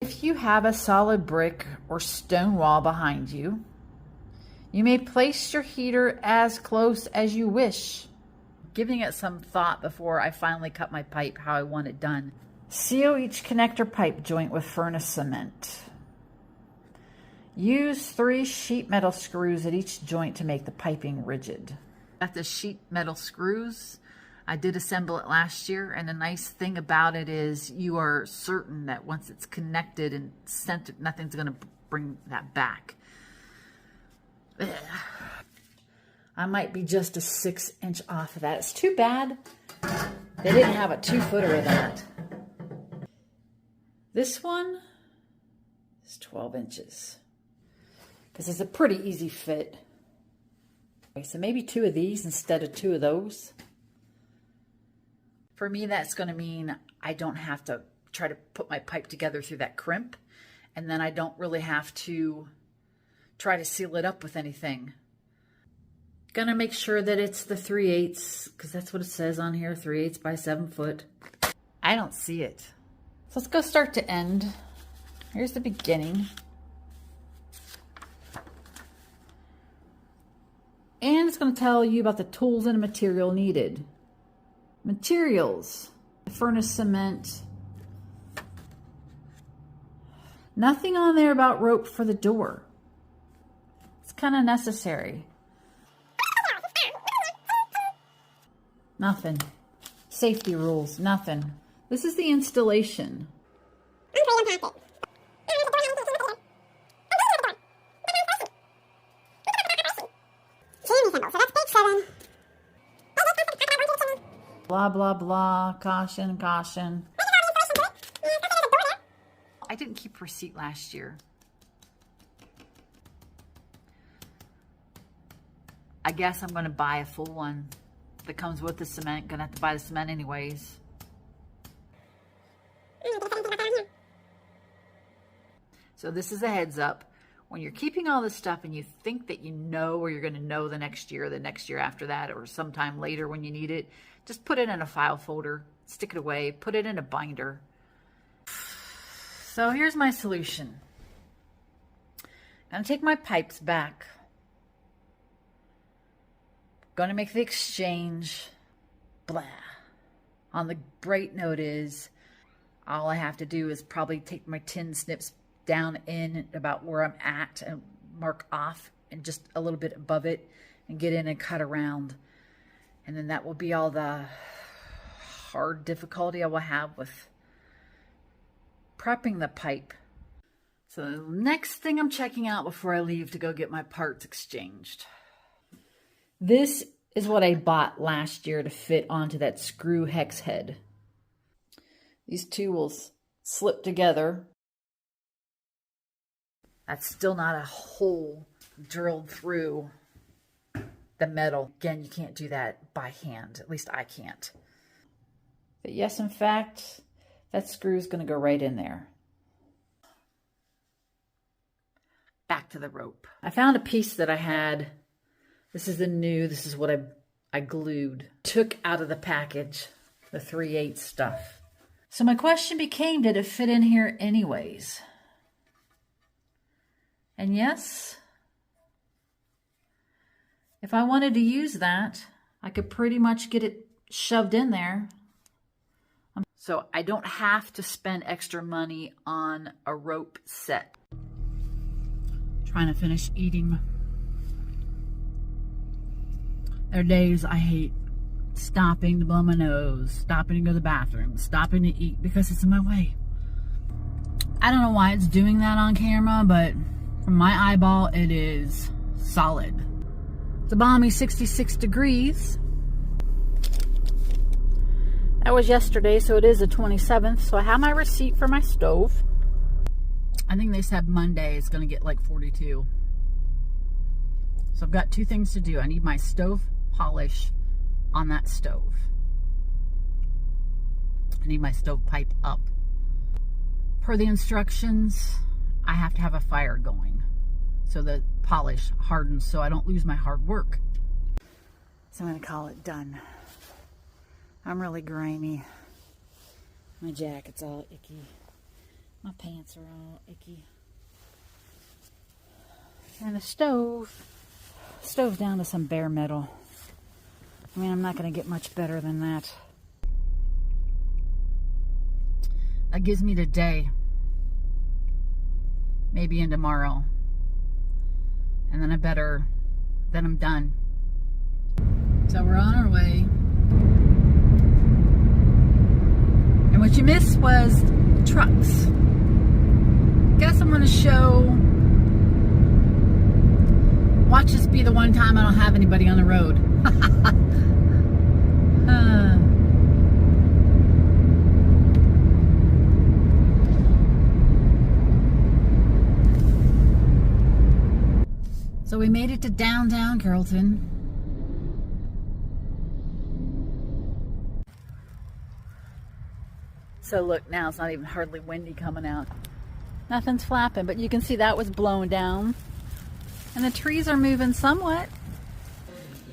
If you have a solid brick or stone wall behind you, you may place your heater as close as you wish. Giving it some thought before I finally cut my pipe how I want it done. Seal each connector pipe joint with furnace cement. Use 3 sheet metal screws at each joint to make the piping rigid. Got the sheet metal screws. I did assemble it last year, and the nice thing about it is you are certain that once it's connected and centered, nothing's going to bring that back. Ugh. I might be just a 6-inch off of that. It's too bad they didn't have a 2-footer of that. This one is 12 inches. This is a pretty easy fit. Okay, so maybe 2 of these instead of 2 of those. For me, that's going to mean I don't have to try to put my pipe together through that crimp. And then I don't really have to try to seal it up with anything. Gonna make sure that it's the 3/8, because that's what it says on here, 3/8 by 7 foot. I don't see it. So let's go start to end. Here's the beginning. And it's going to tell you about the tools and material needed. Materials, furnace cement. Nothing on there about rope for the door. It's kind of necessary. Nothing. Safety rules, nothing. This is the installation. Blah, blah, blah. Caution, caution. I didn't keep receipt last year. I guess I'm going to buy a full one that comes with the cement. Gonna have to buy the cement anyways. So this is a heads up. When you're keeping all this stuff and you think that you know, or you're going to know the next year after that, or sometime later when you need it, just put it in a file folder, stick it away, put it in a binder. So here's my solution. I'm going to take my pipes back. Going to make the exchange. Blah. On the great note is, all I have to do is probably take my tin snips down in about where I'm at and mark off and just a little bit above it and get in and cut around. And then that will be all the hard difficulty I will have with prepping the pipe. So the next thing I'm checking out before I leave to go get my parts exchanged. This is what I bought last year to fit onto that screw hex head. These two will slip together. That's still not a hole drilled through the metal. Again, you can't do that by hand. At least I can't. But yes, in fact, that screw is going to go right in there. Back to the rope. I found a piece that I had. This is this is what I glued. Took out of the package the 3/8 stuff. So my question became, did it fit in here anyways? And yes, if I wanted to use that, I could pretty much get it shoved in there. So I don't have to spend extra money on a rope set. Trying to finish eating. There are days I hate stopping to blow my nose, stopping to go to the bathroom, stopping to eat because it's in my way. I don't know why it's doing that on camera, but from my eyeball, it is solid. It's a balmy 66 degrees. That was yesterday, so it is the 27th. So I have my receipt for my stove. I think they said Monday it's going to get like 42. So I've got 2 things to do. I need my stove polish on that stove. I need my stove pipe up. Per the instructions, I have to have a fire going so the polish hardens so I don't lose my hard work. So I'm going to call it done. I'm really grimy. My jacket's all icky. My pants are all icky. And the stove's down to some bare metal. I mean, I'm not going to get much better than that. That gives me today. Maybe in tomorrow. And then then I'm done. So we're on our way. And what you missed was trucks. Guess I'm going to show. Watch this be the one time I don't have anybody on the road. So we made it to downtown Carrollton. So look, now it's not even hardly windy coming out. Nothing's flapping, but you can see that was blown down. And the trees are moving somewhat.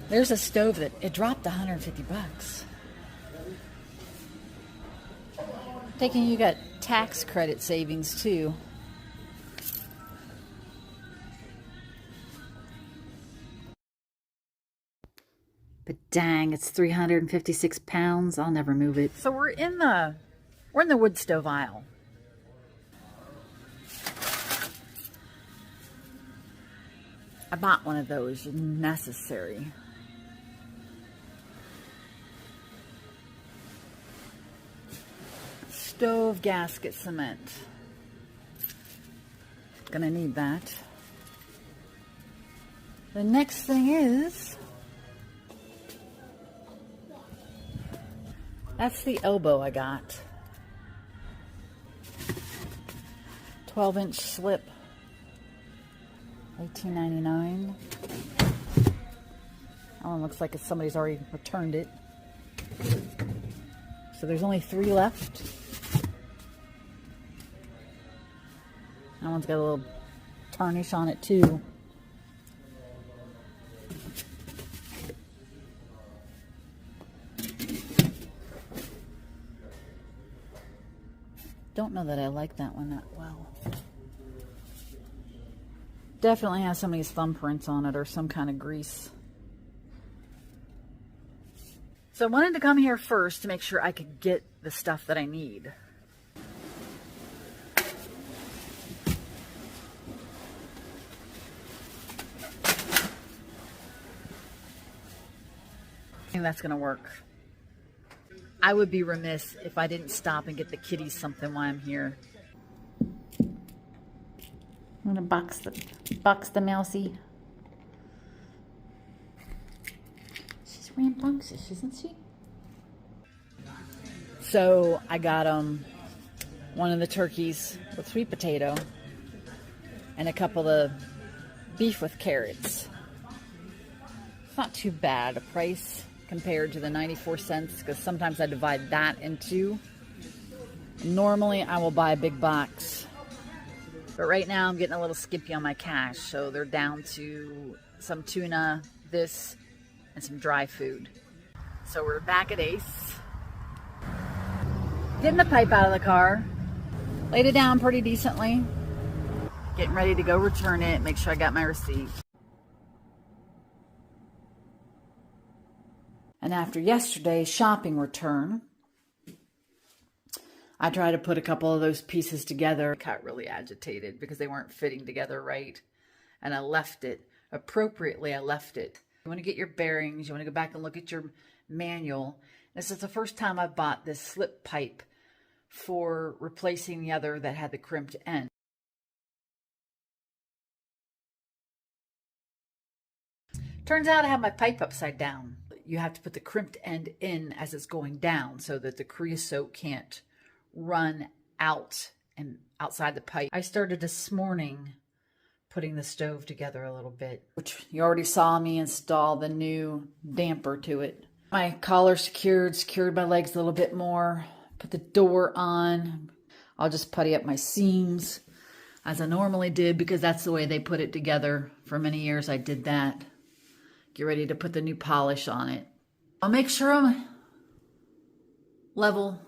There's a stove that it dropped $150. Thinking you got tax credit savings too. But dang, it's 356 pounds. I'll never move it. So we're in the wood stove aisle. I bought one of those, necessary. Stove gasket cement. Gonna need that. The next thing is, that's the elbow I got. 12-inch slip. $18.99. That one looks like somebody's already returned it. So there's only 3 left. That one's got a little tarnish on it too. Don't know that I like that one that well. Definitely has somebody's thumbprints on it or some kind of grease. So I wanted to come here first to make sure I could get the stuff that I need. I think that's gonna work. I would be remiss if I didn't stop and get the kitties something while I'm here. I'm gonna box the mousie. She's rambunctious, isn't she? So I got one of the turkeys with sweet potato and a couple of beef with carrots. It's not too bad a price compared to the 94 cents, because sometimes I divide that in 2. Normally I will buy a big box, but right now I'm getting a little skimpy on my cash, so they're down to some tuna, this, and some dry food. So we're back at Ace. Getting the pipe out of the car. Laid it down pretty decently. Getting ready to go return it, make sure I got my receipt. And after yesterday's shopping return, I tried to put a couple of those pieces together. I got really agitated because they weren't fitting together right. And I left it. Appropriately, I left it. You want to get your bearings. You want to go back and look at your manual. This is the first time I bought this slip pipe for replacing the other that had the crimped end. Turns out I have my pipe upside down. You have to put the crimped end in as it's going down so that the creosote can't run out and outside the pipe. I started this morning putting the stove together a little bit, which you already saw me install the new damper to it. My collar secured my legs a little bit more, put the door on. I'll just putty up my seams as I normally did because that's the way they put it together. For many years I did that. Get ready to put the new polish on it. I'll make sure I'm level.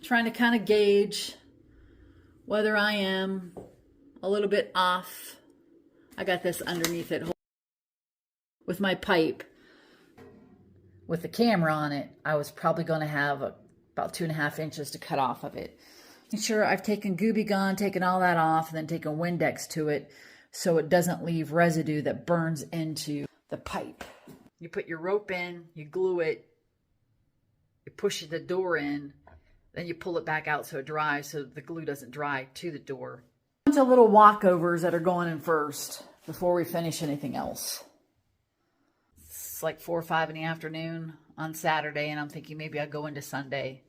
trying to kind of gauge whether I am a little bit off. I got this underneath it with my pipe. With the camera on it, I was probably going to have about 2.5 inches to cut off of it. Make sure I've taken Gooby Gone, taken all that off, and then taken Windex to it so it doesn't leave residue that burns into the pipe. You put your rope in, you glue it, you push the door in, then you pull it back out so it dries so the glue doesn't dry to the door. A bunch of little walkovers that are going in first before we finish anything else. It's like 4 or 5 in the afternoon on Saturday, and I'm thinking maybe I'll go into Sunday.